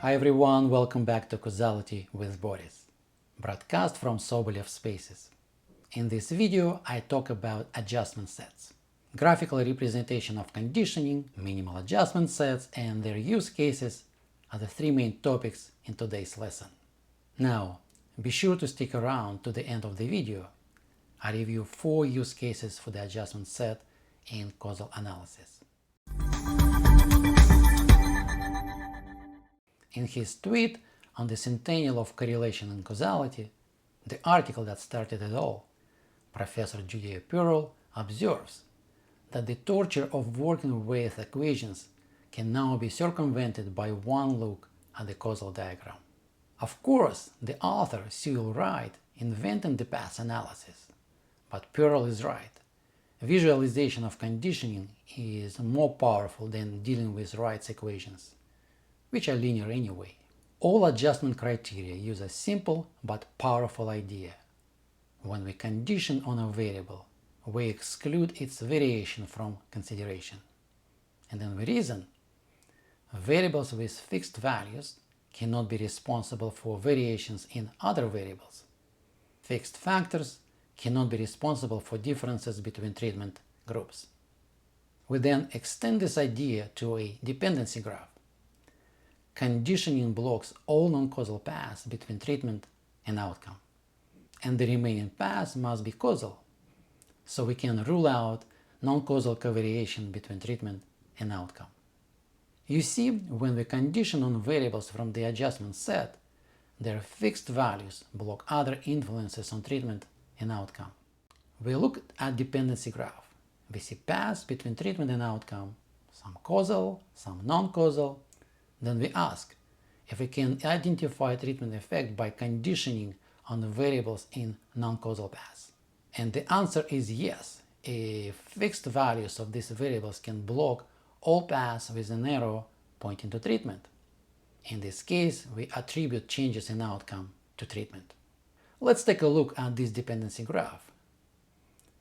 Hi everyone, welcome back to Causality with Boris, broadcast from Sobolev Spaces. In this video I talk about adjustment sets, graphical representation of conditioning, minimal adjustment sets and their use cases are the three main topics in today's lesson. Now, be sure to stick around to the end of the video. I review 4 use cases for the adjustment set in causal analysis. In his tweet on the centennial of correlation and causality, the article that started it all, Professor Judea Pearl observes that the torture of working with equations can now be circumvented by one look at the causal diagram. Of course, the author, Cyril Wright, invented the path analysis, but Pearl is right. Visualization of conditioning is more powerful than dealing with Wright's equations, which are linear anyway. All adjustment criteria use a simple but powerful idea. When we condition on a variable, we exclude its variation from consideration. And then we reason. Variables with fixed values cannot be responsible for variations in other variables. Fixed factors cannot be responsible for differences between treatment groups. We then extend this idea to a dependency graph. Conditioning blocks all non-causal paths between treatment and outcome, and the remaining paths must be causal, so we can rule out non-causal covariation between treatment and outcome. You see, when we condition on variables from the adjustment set, their fixed values block other influences on treatment and outcome. We look at dependency graph. We see paths between treatment and outcome, some causal, some non-causal. Then we ask if we can identify treatment effect by conditioning on the variables in non-causal paths. And the answer is yes, if fixed values of these variables can block all paths with an arrow pointing to treatment. In this case, we attribute changes in outcome to treatment. Let's take a look at this dependency graph.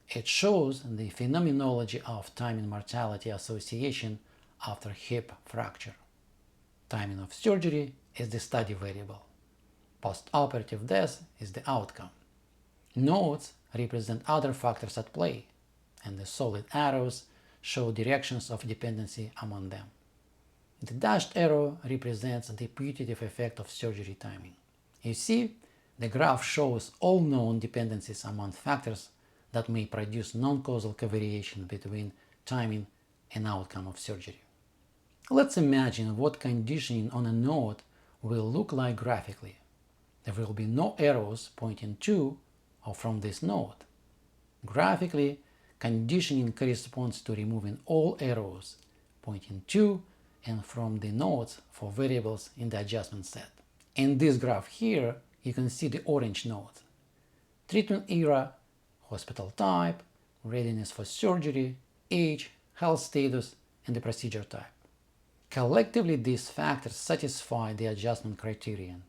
It shows the phenomenology of timing mortality association after hip fracture. Timing of surgery is the study variable. Post-operative death is the outcome. Nodes represent other factors at play, and the solid arrows show directions of dependency among them. The dashed arrow represents the putative effect of surgery timing. You see, the graph shows all known dependencies among factors that may produce non-causal covariation between timing and outcome of surgery. Let's imagine what conditioning on a node will look like graphically. There will be no arrows pointing to or from this node. Graphically, conditioning corresponds to removing all arrows pointing to and from the nodes for variables in the adjustment set. In this graph here, you can see the orange nodes: treatment era, hospital type, readiness for surgery, age, health status, and the procedure type. Collectively, these factors satisfy the adjustment criterion.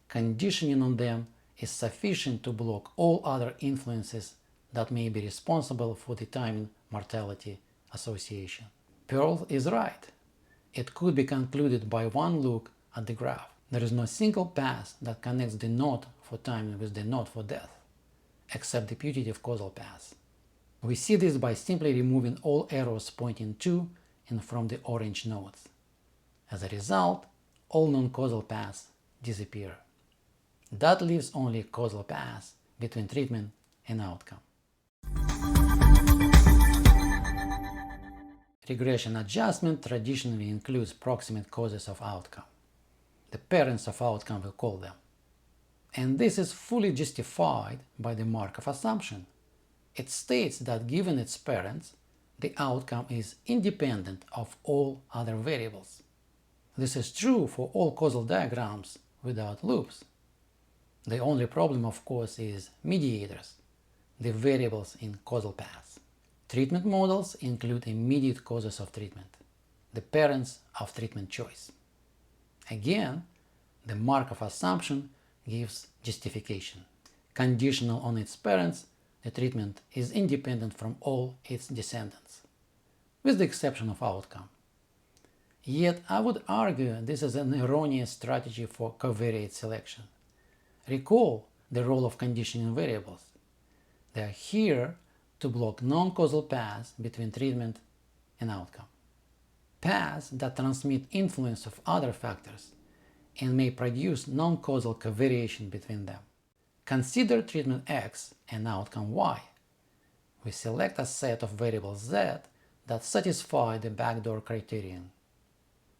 Conditioning on them is sufficient to block all other influences that may be responsible for the timing mortality association. Pearl is right. It could be concluded by one look at the graph. There is no single path that connects the node for timing with the node for death, except the putative causal path. We see this by simply removing all arrows pointing to and from the orange nodes. As a result, all non-causal paths disappear. That leaves only a causal path between treatment and outcome. Regression adjustment traditionally includes proximate causes of outcome. The parents of outcome will call them. And this is fully justified by the Markov assumption. It states that given its parents, the outcome is independent of all other variables. This is true for all causal diagrams without loops. The only problem, of course, is mediators, the variables in causal paths. Treatment models include immediate causes of treatment, the parents of treatment choice. Again, the Markov assumption gives justification. Conditional on its parents, the treatment is independent from all its descendants, with the exception of outcome. Yet I would argue this is an erroneous strategy for covariate selection. Recall the role of conditioning variables. They are here to block non-causal paths between treatment and outcome. Paths that transmit influence of other factors and may produce non-causal covariation between them. Consider treatment X and outcome Y. We select a set of variables Z that satisfy the backdoor criterion.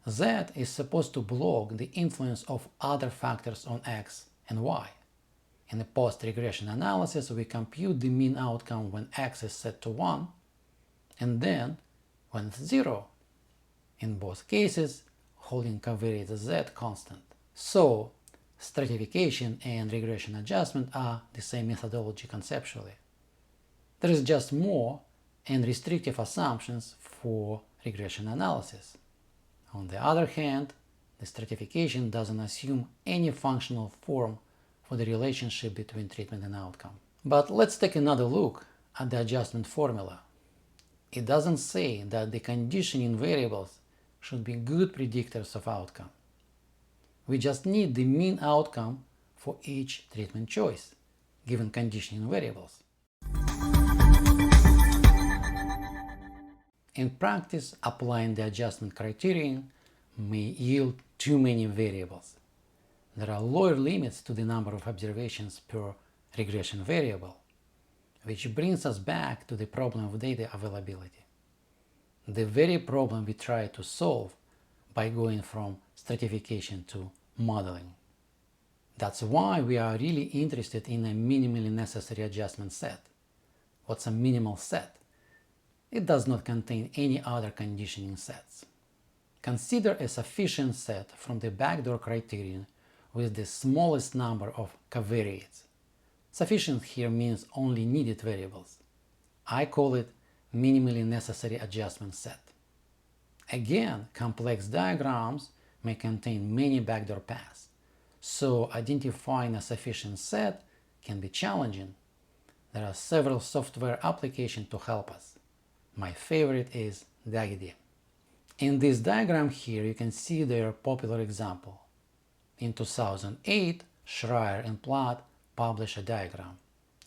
Z is supposed to block the influence of other factors on X and Y. In a post-regression analysis, we compute the mean outcome when X is set to 1 and then when it's 0. In both cases, holding covariate Z constant. So, stratification and regression adjustment are the same methodology conceptually. There is just more and restrictive assumptions for regression analysis. On the other hand, the stratification doesn't assume any functional form for the relationship between treatment and outcome. But let's take another look at the adjustment formula. It doesn't say that the conditioning variables should be good predictors of outcome. We just need the mean outcome for each treatment choice, given conditioning variables. In practice, applying the adjustment criterion may yield too many variables. There are lower limits to the number of observations per regression variable, which brings us back to the problem of data availability. The very problem we try to solve by going from stratification to modeling. That's why we are really interested in a minimally necessary adjustment set. What's a minimal set? It does not contain any other conditioning sets. Consider a sufficient set from the backdoor criterion with the smallest number of covariates. Sufficient here means only needed variables. I call it minimally necessary adjustment set. Again, complex diagrams may contain many backdoor paths, so identifying a sufficient set can be challenging. There are several software applications to help us. My favorite is DAGD. In this diagram here you can see their popular example. In 2008, Schreier and Platt published a diagram.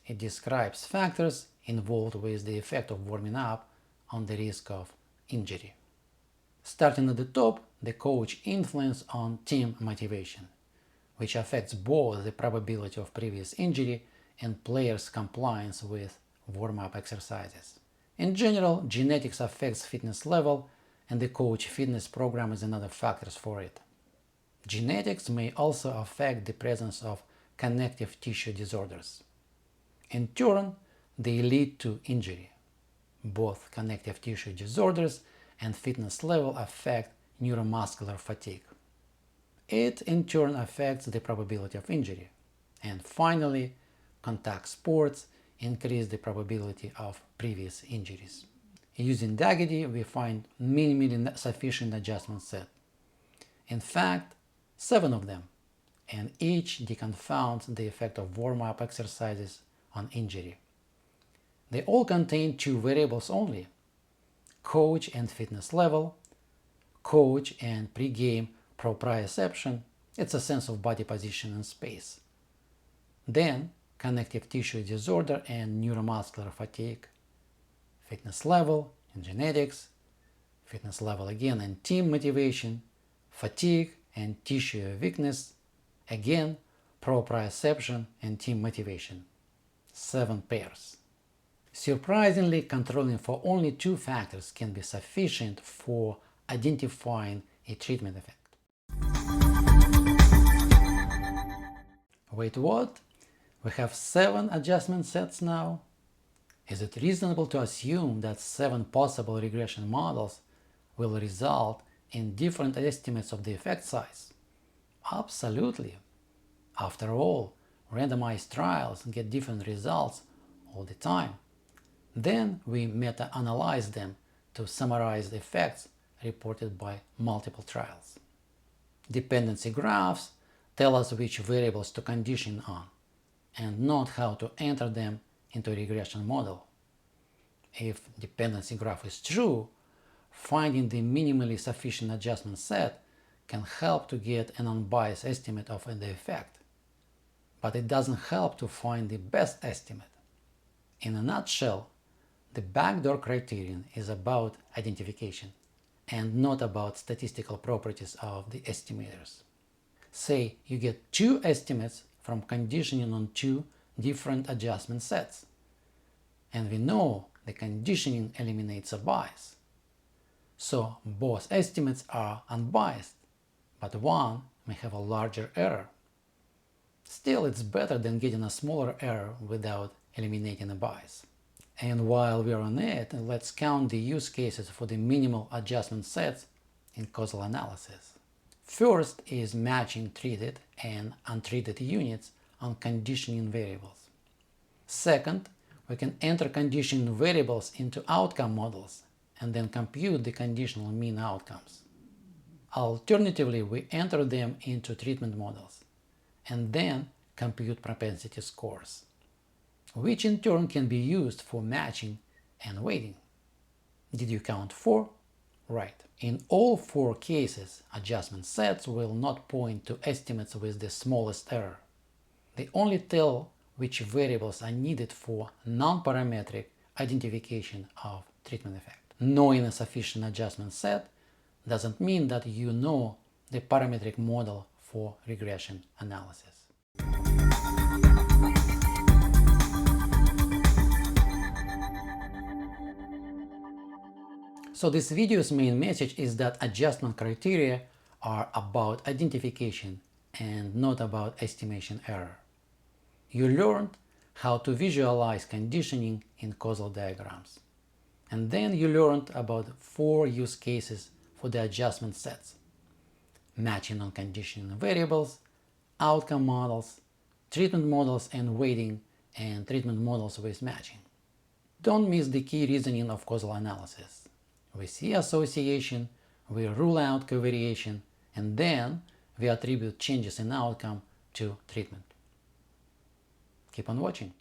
It describes factors involved with the effect of warming up on the risk of injury. Starting at the top, the coach influence on team motivation, which affects both the probability of previous injury and players' compliance with warm-up exercises. In general, genetics affects fitness level, and the coach fitness program is another factor for it. Genetics may also affect the presence of connective tissue disorders. In turn, they lead to injury. Both connective tissue disorders and fitness level affect neuromuscular fatigue. It in turn affects the probability of injury. And finally, contact sports increase the probability of previous injuries. Using DAGD, we find minimally sufficient adjustment set. In fact, 7 of them, and each deconfounds the effect of warm-up exercises on injury. They all contain 2 variables only: coach and fitness level, coach and pre-game proprioception, it's a sense of body position and space. Then connective tissue disorder and neuromuscular fatigue, fitness level and genetics, fitness level again and team motivation, fatigue and tissue weakness, again proprioception and team motivation. 7 pairs. Surprisingly, controlling for only 2 factors can be sufficient for identifying a treatment effect. Wait, what? We have 7 adjustment sets now? Is it reasonable to assume that 7 possible regression models will result in different estimates of the effect size? Absolutely. After all, randomized trials get different results all the time. Then we meta-analyze them to summarize the effects reported by multiple trials. Dependency graphs tell us which variables to condition on, and not how to enter them into a regression model. If dependency graph is true, finding the minimally sufficient adjustment set can help to get an unbiased estimate of the effect, but it doesn't help to find the best estimate. In a nutshell, the backdoor criterion is about identification and not about statistical properties of the estimators. Say you get two estimates from conditioning on two different adjustment sets, and we know the conditioning eliminates a bias. So both estimates are unbiased, but one may have a larger error. Still, it's better than getting a smaller error without eliminating a bias. And while we're on it, let's count the use cases for the minimal adjustment sets in causal analysis. First is matching treated and untreated units on conditioning variables. Second, we can enter conditioning variables into outcome models and then compute the conditional mean outcomes. Alternatively, we enter them into treatment models and then compute propensity scores, which in turn can be used for matching and weighting. Did you count 4? Right. In all 4 cases, adjustment sets will not point to estimates with the smallest error. They only tell which variables are needed for non-parametric identification of treatment effect. Knowing a sufficient adjustment set doesn't mean that you know the parametric model for regression analysis. So this video's main message is that adjustment criteria are about identification and not about estimation error. You learned how to visualize conditioning in causal diagrams. And then you learned about 4 use cases for the adjustment sets: matching on conditioning variables, outcome models, treatment models and weighting, and treatment models with matching. Don't miss the key reasoning of causal analysis. We see association, we rule out covariation, and then we attribute changes in outcome to treatment. Keep on watching.